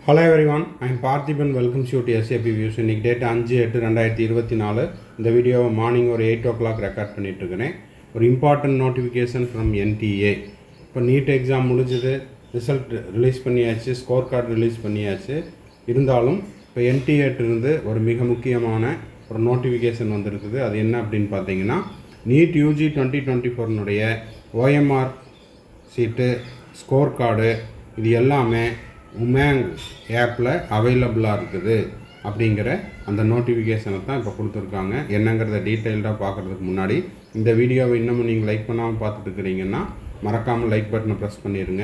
Hello everyone, I am Parthiban. Welcome you to SAP Views. இன்னைக்கு date 5/8/2024. இந்த வீடியோவை morning ஒரு 8 o'clock ரெக்கார்ட் பண்ணிகிட்ருக்கிறேன். ஒரு இம்பார்ட்டன்ட் நோட்டிஃபிகேஷன் ஃப்ரம் NTA. இப்போ நீட் எக்ஸாம் முடிஞ்சது, ரிசல்ட் ரிலீஸ் பண்ணியாச்சு, ஸ்கோர் கார்டு ரிலீஸ் பண்ணியாச்சு. இருந்தாலும் இப்போ NTA ஒரு மிக முக்கியமான ஒரு நோட்டிஃபிகேஷன் வந்திருக்குது. அது என்ன அப்படின்னு பார்த்தீங்கன்னா, நீட் UG 2024 OMR சீட்டு, ஸ்கோர் கார்டு இது எல்லாமே உமேங் ஆப்பில் அவைலபிளாக இருக்குது அப்படிங்கிற அந்த நோட்டிஃபிகேஷனை தான் இப்போ கொடுத்துருக்காங்க. என்னங்கிறத டீட்டெயில்டாக பார்க்குறதுக்கு முன்னாடி இந்த வீடியோவை இன்னமும் நீங்கள் லைக் பண்ணாமல் பார்த்துட்டு இருக்கிறீங்கன்னா மறக்காமல் லைக் பட்டனை ப்ரெஸ் பண்ணிடுங்க.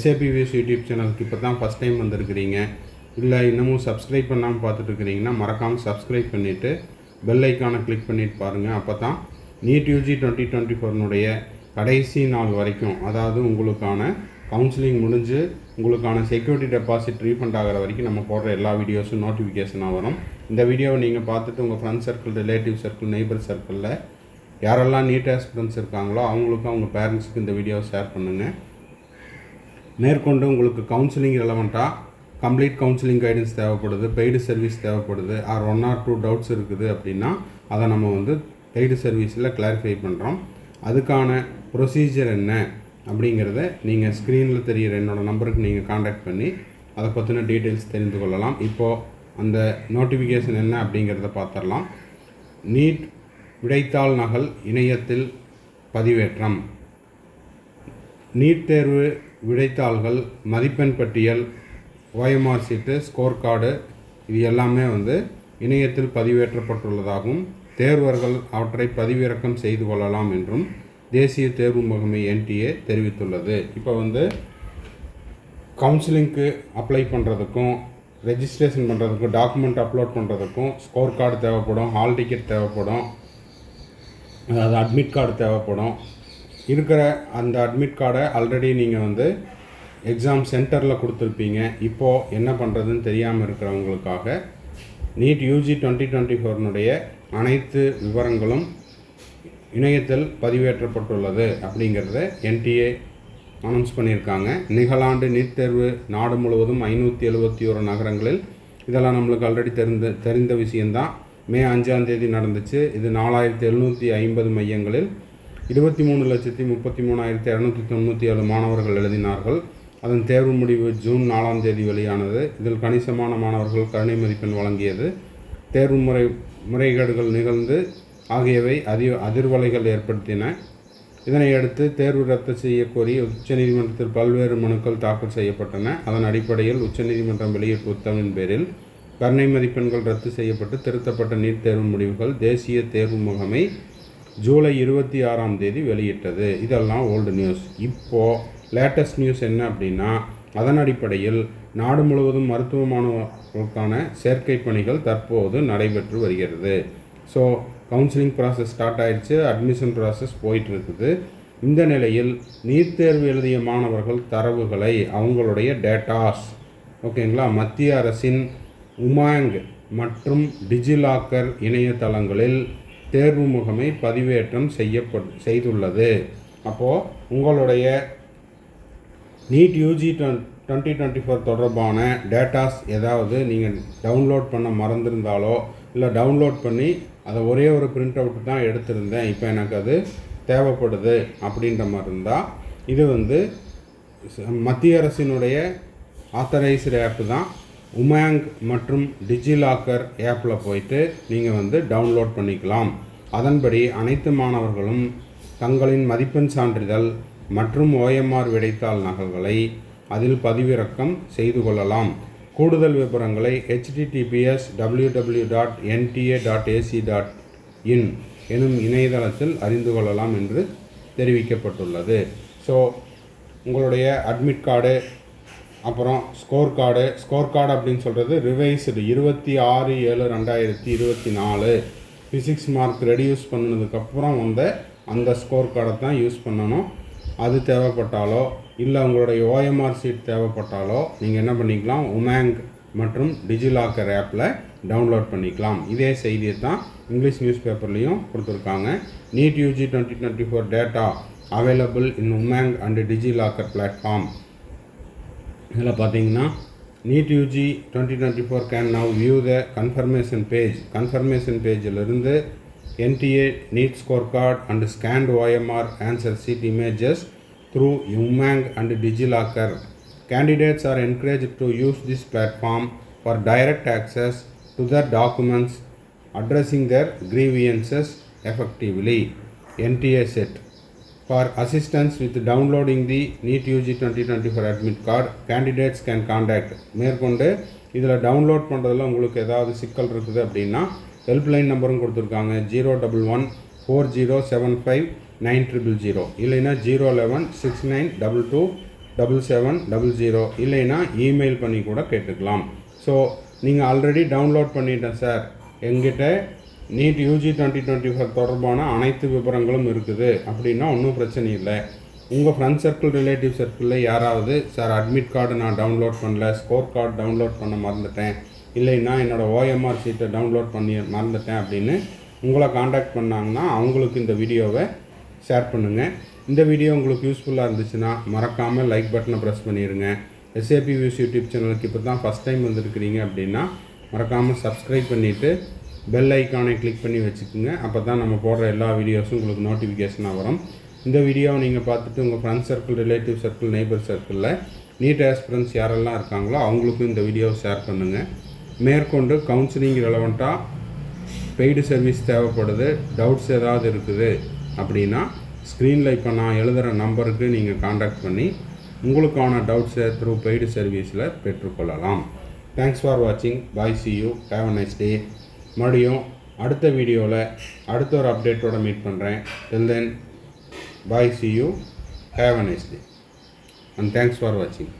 SAP Views யூடியூப் சேனலுக்கு இப்போ தான் ஃபஸ்ட் டைம் வந்திருக்கிறீங்க, இல்லை இன்னமும் சப்ஸ்கிரைப் பண்ணாமல் பார்த்துட்டு இருக்கிறீங்கன்னா மறக்காமல் சப்ஸ்கிரைப் பண்ணிவிட்டு பெல் ஐக்கானை கிளிக் பண்ணிவிட்டு பாருங்கள். அப்போ தான் நீட் UG 2024 கடைசி நாள் வரைக்கும், அதாவது உங்களுக்கான கவுன்சிலிங் முடிஞ்சு உங்களுக்கான செக்யூரிட்டி டெபாசிட் ரீஃபண்ட் ஆகிற வரைக்கும் நம்ம போடுற எல்லா வீடியோஸும் நோட்டிஃபிகேஷனாக வரும். இந்த வீடியோவை நீங்கள் பார்த்துட்டு உங்கள் friends circle, relative circle, neighbour சர்க்கிளில் யாரெல்லாம் நீட் ஆஸ்பிரண்ட்ஸ் இருக்காங்களோ அவங்களுக்கும் அவங்க பேரண்ட்ஸுக்கு இந்த வீடியோவை ஷேர் பண்ணுங்கள். மேற்கொண்டு உங்களுக்கு கவுன்சிலிங் ரெலவெண்ட்டாக கம்ப்ளீட் கவுன்சிலிங் கைடன்ஸ் தேவைப்படுது, பெய்டு சர்வீஸ் தேவைப்படுது, ஆர் 1 or 2 டவுட்ஸ் இருக்குது அப்படின்னா அதை நம்ம பெய்டு சர்வீஸில் கிளாரிஃபை பண்ணுறோம். அதுக்கான ப்ரொசீஜர் என்ன அப்படிங்கிறத நீங்கள் ஸ்க்ரீனில் தெரிகிற என்னோடய நம்பருக்கு நீங்கள் காண்டாக்ட் பண்ணி அதை பற்றின டீட்டெயில்ஸ் தெரிந்து கொள்ளலாம். இப்போது அந்த நோட்டிஃபிகேஷன் என்ன அப்படிங்கிறத பார்த்துடலாம். நீட் விடைத்தாள் நகல் இணையத்தில் பதிவேற்றம். நீட் தேர்வு விடைத்தாள்கள், மதிப்பெண் பட்டியல், OMR சீட்டு, ஸ்கோர் கார்டு இது எல்லாமே இணையத்தில் பதிவேற்றப்பட்டுள்ளதாகவும் தேர்வர்கள் அவற்றை பதிவிறக்கம் செய்து கொள்ளலாம் என்றும் தேசிய தேர்வு முகமை NTA தெரிவித்துள்ளது. இப்போ கவுன்சிலிங்க்கு அப்ளை பண்ணுறதுக்கும் ரெஜிஸ்ட்ரேஷன் பண்ணுறதுக்கும் டாக்குமெண்ட் அப்லோட் பண்ணுறதுக்கும் ஸ்கோர் கார்டு தேவைப்படும், ஹால் டிக்கெட் தேவைப்படும், அதாவது அட்மிட் கார்டு தேவைப்படும். இருக்கிற அந்த அட்மிட் கார்டை ஆல்ரெடி நீங்கள் எக்ஸாம் சென்டரில் கொடுத்துருப்பீங்க. இப்போது என்ன பண்ணுறதுன்னு தெரியாமல் இருக்கிறவங்களுக்காக நீட் UG 2024 அனைத்து விவரங்களும் இணையத்தில் பதிவேற்றப்பட்டுள்ளது அப்படிங்கிறத NTA அனௌன்ஸ் பண்ணியிருக்காங்க. நிகழாண்டு நீட் தேர்வு நாடு முழுவதும் 571 நகரங்களில், இதெல்லாம் நம்மளுக்கு ஆல்ரெடி தெரிந்த விஷயந்தான். மே 5 நடந்துச்சு. இது 4750 மையங்களில் 23,33,297 மாணவர்கள் எழுதினார்கள். அதன் தேர்வு முடிவு ஜூன் 4 வெளியானது. இதில் கணிசமான மாணவர்கள் கருணை மதிப்பெண் வழங்கியது. தேர்வு முறைகேடுகள் நிகழ்ந்து ஆகியவை அதிர்வலைகள் ஏற்படுத்தின. இதனையடுத்து தேர்வு ரத்து செய்யக்கோரி உச்சநீதிமன்றத்தில் பல்வேறு மனுக்கள் தாக்கல் செய்யப்பட்டன. அதன் அடிப்படையில் உச்சநீதிமன்றம் வெளியிட்ட உத்தரவின் பேரில் கருணை மதிப்பெண்கள் ரத்து செய்யப்பட்டு திருத்தப்பட்ட நீட் தேர்வு முடிவுகள் தேசிய தேர்வு முகமை ஜூலை 26 வெளியிட்டது. இதெல்லாம் ஓல்டு நியூஸ். இப்போது லேட்டஸ்ட் நியூஸ் என்ன அப்படின்னா, அதன் அடிப்படையில் நாடு முழுவதும் மருத்துவ மாணவர்களுக்கான சேர்க்கை பணிகள் தற்போது நடைபெற்று வருகிறது. ஸோ கவுன்சிலிங் ப்ராசஸ் ஸ்டார்ட் ஆகிடுச்சு, அட்மிஷன் ப்ராசஸ் போயிட்டுருக்குது. இந்த நிலையில் நீட் தேர்வு எழுதிய மாணவர்கள் தரவுகளை, அவங்களுடைய டேட்டாஸ் ஓகேங்களா, மத்திய அரசின் உமாங் மற்றும் டிஜிலாக்கர் இணையதளங்களில் தேர்வு முகமை பதிவேற்றம் செய்துள்ளது. அப்போது உங்களுடைய நீட் UG 2024 தொடர்பான டேட்டாஸ் ஏதாவது நீங்கள் டவுன்லோட் பண்ண மறந்துருந்தாலோ, இல்லை டவுன்லோட் பண்ணி அதை ஒரே ஒரு பிரிண்ட் அவுட் தான் எடுத்திருந்தேன், இப்போ எனக்கு அது தேவைப்படுது அப்படின்ற மாதிரி இருந்தால், இது மத்திய அரசினுடைய ஆத்தரைஸ்டு ஆப் தான். உமாங் மற்றும் டிஜிலாக்கர் ஆப்பில் போயிட்டு நீங்கள் டவுன்லோட் பண்ணிக்கலாம். அதன்படி அனைத்து மாணவர்களும் தங்களின் மதிப்பெண் சான்றிதழ் மற்றும் OMR விடைத்தாள் நகல்களை அதில் பதிவிறக்கம் செய்து கொள்ளலாம். கூடுதல் விவரங்களை https://www.nta.ac.in எனும் இணையதளத்தில் அறிந்து கொள்ளலாம் என்று தெரிவிக்கப்பட்டுள்ளது. ஸோ உங்களுடைய அட்மிட் கார்டு, அப்புறம் ஸ்கோர் கார்டு அப்படின்னு சொல்கிறது ரிவைஸ்டு 26/7/2024 ஃபிசிக்ஸ் மார்க் ரெடியூஸ் பண்ணதுக்கப்புறம் அந்த ஸ்கோர் கார்டை தான் யூஸ் பண்ணணும். அது தேவைப்பட்டாலோ, இல்லை உங்களுடைய OMR சீட் தேவைப்பட்டாலோ நீங்கள் என்ன பண்ணிக்கலாம், உமாங் மற்றும் டிஜிலாக்கர் ஆப்பில் டவுன்லோட் பண்ணிக்கலாம். இதே செய்தியை தான் இங்கிலீஷ் நியூஸ் பேப்பர்லேயும் கொடுத்துருக்காங்க. NEET UG 2024 data available in Umang and DigiLocker platform. இதில் பார்த்தீங்கன்னா NEET UG 2024 can now view the confirmation page. Confirmation page இலிருந்து NTA NEET scorecard and scanned OMR answer sheet images through Umang and DigiLocker. Candidates are encouraged to use this platform for direct access to the documents, addressing their grievances effectively. NTA set. For assistance with downloading the NEET UG 2024 admit card, candidates can contact. மேற்கொண்டு இதில் download பண்ணுறதுல உங்களுக்கு ஏதாவது சிக்கல் இருக்குது அப்படின்னா helpline நம்பரும் கொடுத்துருக்காங்க 01140759000 இல்லைன்னா 01169227700 இல்லைன்னா இமெயில் பண்ணி கூட கேட்டுக்கலாம். ஸோ நீங்கள் ஆல்ரெடி டவுன்லோட் பண்ணிட்டேன் சார், எங்கிட்ட NEET UG 2024 தொடர்பான அனைத்து விவரங்களும் இருக்குது அப்படின்னா ஒன்றும் பிரச்சனை இல்லை. உங்கள் ஃப்ரெண்ட் சர்க்கிள் ரிலேட்டிவ் சர்க்கிளில் யாராவது சார் அட்மிட் கார்டு நான் டவுன்லோட் பண்ணல, ஸ்கோர் கார்டு டவுன்லோட் பண்ண மறந்துட்டேன், இல்லைன்னா என்னோடய OMR ஷீட்டை டவுன்லோட் பண்ணி மறந்துட்டேன் அப்படின்னு உங்களை காண்டாக்ட் பண்ணாங்கன்னா அவங்களுக்கு இந்த வீடியோவை ஷேர் பண்ணுங்கள். இந்த வீடியோ உங்களுக்கு யூஸ்ஃபுல்லாக இருந்துச்சுன்னா மறக்காமல் லைக் பட்டனை ப்ரெஸ் பண்ணிடுங்க. SAP Views யூடியூப் சேனலுக்கு இப்போ தான் ஃபஸ்ட் டைம் வந்துருக்கிறீங்க அப்படின்னா மறக்காமல் சப்ஸ்கிரைப் பண்ணிவிட்டு பெல் ஐக்கானை கிளிக் பண்ணி வச்சுக்கோங்க. அப்போ தான் நம்ம போடுற எல்லா வீடியோஸும் உங்களுக்கு நோட்டிஃபிகேஷனாக வரும். இந்த வீடியோவை நீங்கள் பார்த்துட்டு உங்கள் friend circle, relative circle, neighbour சர்க்கிளில் நீட் ஆஸ்பிரன்ஸ் யாரெல்லாம் இருக்காங்களோ அவங்களுக்கும் இந்த வீடியோவை ஷேர் பண்ணுங்கள். மேற்கொண்டு கவுன்சிலிங் ரெலவெண்ட்டாக பெய்டு சர்வீஸ் தேவைப்படுது, டவுட்ஸ் ஏதாவது இருக்குது அப்படின்னா ஸ்க்ரீனில் இப்போ நான் எழுதுகிற நம்பருக்கு நீங்கள் காண்டாக்ட் பண்ணி உங்களுக்கான டவுட்ஸை த்ரூ பெய்டு சர்வீஸில் பெற்றுக்கொள்ளலாம். தேங்க்ஸ் ஃபார் வாட்சிங். Bye, see you, have a nice day. மறுபடியும் அடுத்த வீடியோவில் அடுத்த ஒரு அப்டேட்டோடு மீட் பண்ணுறேன். Till then bye, see you, have a nice day and thanks for வாட்சிங்.